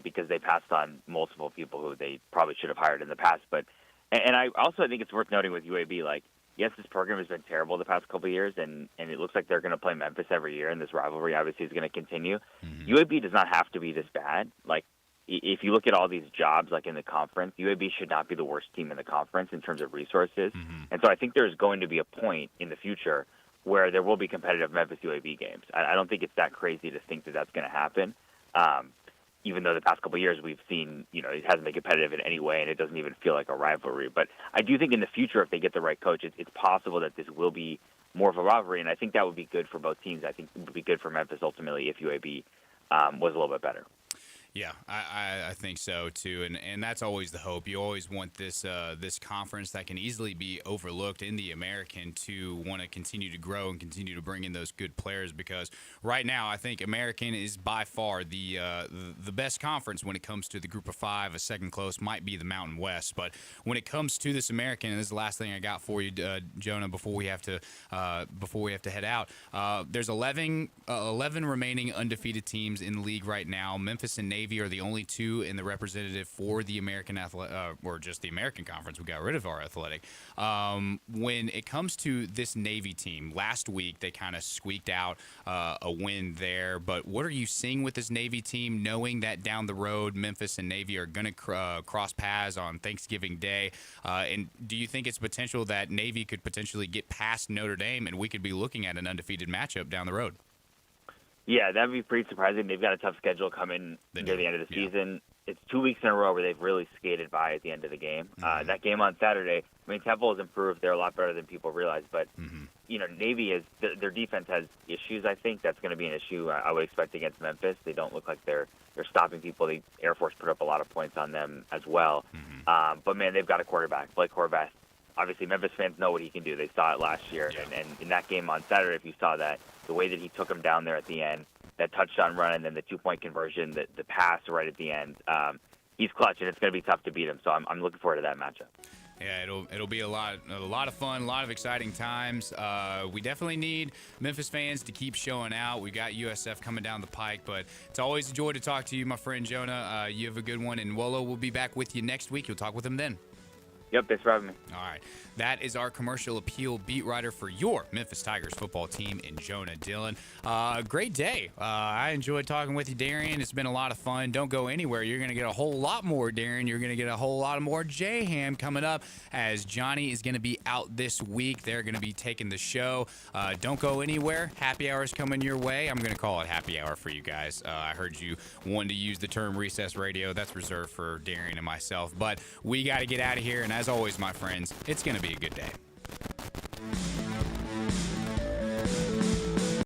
because they passed on multiple people who they probably should have hired in the past. But I also think it's worth noting with UAB, like, yes, this program has been terrible the past couple of years, and it looks like they're going to play Memphis every year, and this rivalry obviously is going to continue. UAB does not have to be this bad. Like, if you look at all these jobs, like in the conference, UAB should not be the worst team in the conference in terms of resources. And so I think there's going to be a point in the future where there will be competitive Memphis UAB games. I don't think it's that crazy to think that that's going to happen. Even though the past couple of years we've seen, it hasn't been competitive in any way, and it doesn't even feel like a rivalry. But I do think in the future, if they get the right coach, it's possible that this will be more of a rivalry, and I think that would be good for both teams. I think it would be good for Memphis ultimately if UAB was a little bit better. Yeah, I think so too, and that's always the hope. You always want this conference that can easily be overlooked in the American to want to continue to grow and continue to bring in those good players, because right now I think American is by far the best conference when it comes to the Group of Five. A second close might be the Mountain West, but when it comes to this American, and this is the last thing I got for you, Jonah, before we have to head out. There's 11 remaining undefeated teams in the league right now. Memphis and Navy are the only two in the representative for the American or just the American Conference. We got rid of our athletic. When it comes to this Navy team, last week they kind of squeaked out a win there. But what are you seeing with this Navy team, knowing that down the road Memphis and Navy are going to cross paths on Thanksgiving Day? And do you think it's potential that Navy could potentially get past Notre Dame and we could be looking at an undefeated matchup down the road? Yeah, that'd be pretty surprising. They've got a tough schedule coming near the end of the season. It's 2 weeks in a row where they've really skated by at the end of the game. That game on Saturday, I mean, Temple has improved. They're a lot better than people realize. But, Navy is their defense has issues, I think. That's going to be an issue I would expect against Memphis. They don't look like they're stopping people. The Air Force put up a lot of points on them as well. But, man, they've got a quarterback, Blake Horvath. Obviously, Memphis fans know what he can do. They saw it last year. And in that game on Saturday, if you saw that, the way that he took him down there at the end, that touchdown run and then the 2-point conversion, the pass right at the end, he's clutch, and it's going to be tough to beat him. So I'm looking forward to that matchup. Yeah, it'll be a lot of fun, a lot of exciting times. We definitely need Memphis fans to keep showing out. We got USF coming down the pike, but it's always a joy to talk to you, my friend Jonah. You have a good one, and Wolo will be back with you next week. You'll talk with him then. Yep, thanks for having me. All right. That is our commercial appeal beat writer for your Memphis Tigers football team in Jonah Dillon. Great day. I enjoyed talking with you, Darian. It's been a lot of fun. Don't go anywhere. You're going to get a whole lot more, Darian. You're going to get a whole lot more J-Ham coming up as Johnny is going to be out this week. They're going to be taking the show. Don't go anywhere. Happy hour is coming your way. I'm going to call it happy hour for you guys. I heard you wanted to use the term recess radio. That's reserved for Darian and myself. But we got to get out of here. And as always, my friends, it's going to be a good day.